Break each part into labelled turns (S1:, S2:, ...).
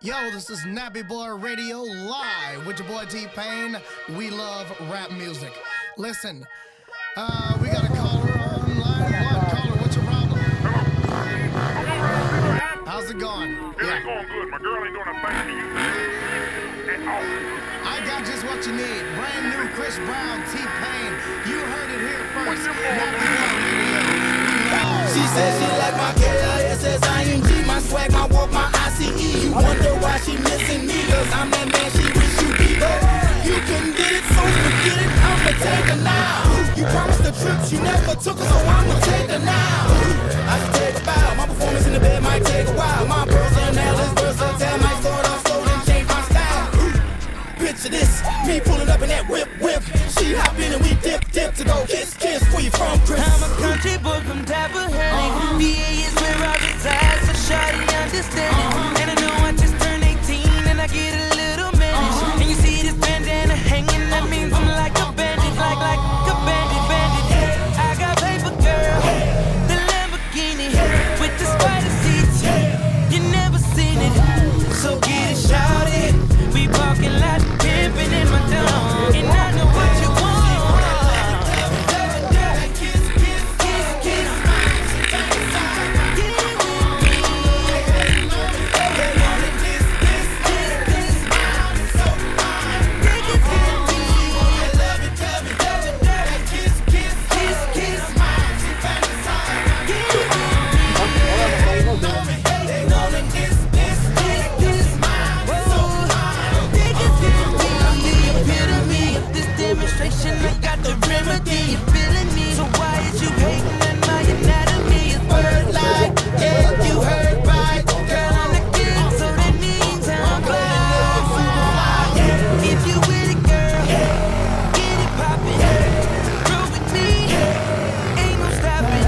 S1: Yo, this is Nappy Boy Radio live with your boy T-Pain. We love rap music. Listen, we got a caller on line one. Caller, what's your problem? How's it going?
S2: It ain't going good. My girl ain't doing a thing to you at all.
S1: I got just what you need. Brand new Chris Brown, T-Pain. You heard it here first. Nappy Boy Radio.
S3: She says she like my K-I-S-S-I-N-G, my swag, my walk, my ICE. You wonder why she missing me, cause I'm that man she wish you be. You can get it, so forget it, I'ma take her now. You promised the trip, she never took her, so I'ma take her now. I should take a bow, my performance in the bed might take a while. My personnel is versatile, might start off slow, then change my style. Picture this, me pulling up in that whip. She hop in and we dip to go kiss, where you from, Chris?
S4: I'm a country boy from Tappahannock. VA is where I reside, so shawty understand it. And I know I just turned 18 and I get a little managed. And you see this bandana hanging, that means I'm like a bandit, like a bandit. I got paper, girl, the Lamborghini with the spider seats. You never seen it, so get it, shawty. We parking lot pimping in my dome, and I know what you want. I got the remedy, you're feeling me. So why is you hating on my anatomy? It's bird-like, yeah, you heard right. Girl, I'm the king, so that means I'm fly. If you with it, girl, get it poppin'. Roll with me, ain't no stopping.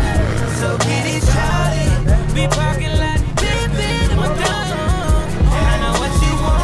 S4: So get it shawty, we parking lot, pimpin' in my dome. I know what you want.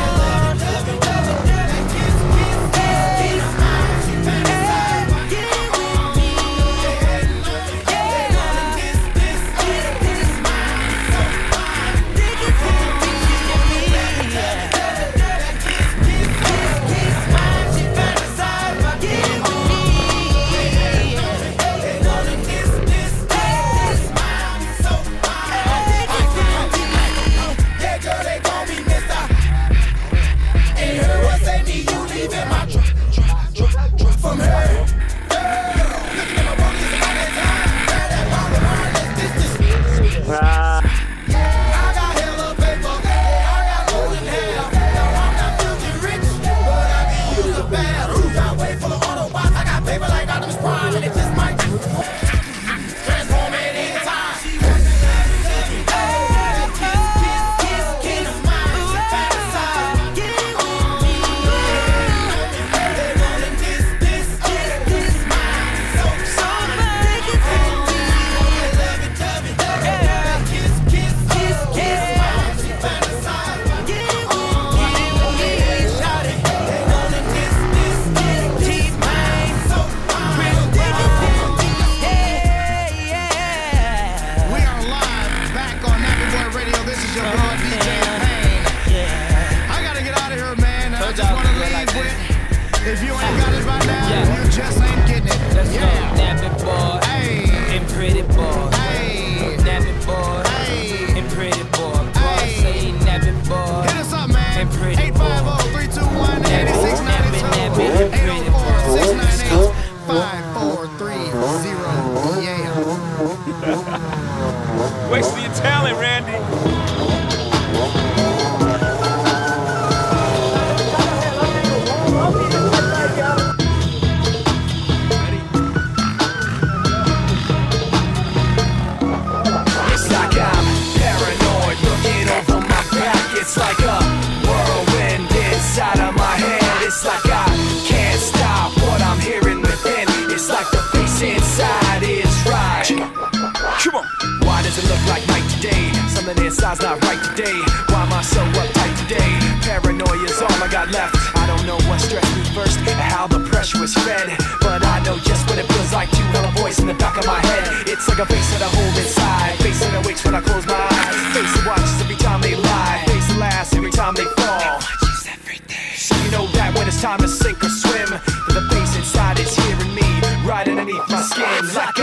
S1: If you ain't got it by now, you just ain't getting it.
S4: Let's go, nappy boy, and pretty boy. Nappy boy, and pretty boy. Boy, say nappy boy.
S1: Hit us up, man.
S4: And pretty boy.
S1: 850-321-8692. 804-698-5430. Yeah.
S2: Wasting your talent, Randy.
S3: It's like a whirlwind inside of my head. It's like I can't stop what I'm hearing within. It's like the face inside is right. Come on. Why does it look like night today? Something inside's not right today. Why am I so uptight today? Paranoia's all I got left. I don't know what stressed me first and how the pressure was fed, but I know just what it feels like to have a voice in the back of my head. It's like a face that I hold inside, face that awakes when I close my eyes, face that watches every time they lie, face that laughs every time
S5: time they fall. So you know that when it's time to sink or swim, the bass inside is hearing me right underneath my skin like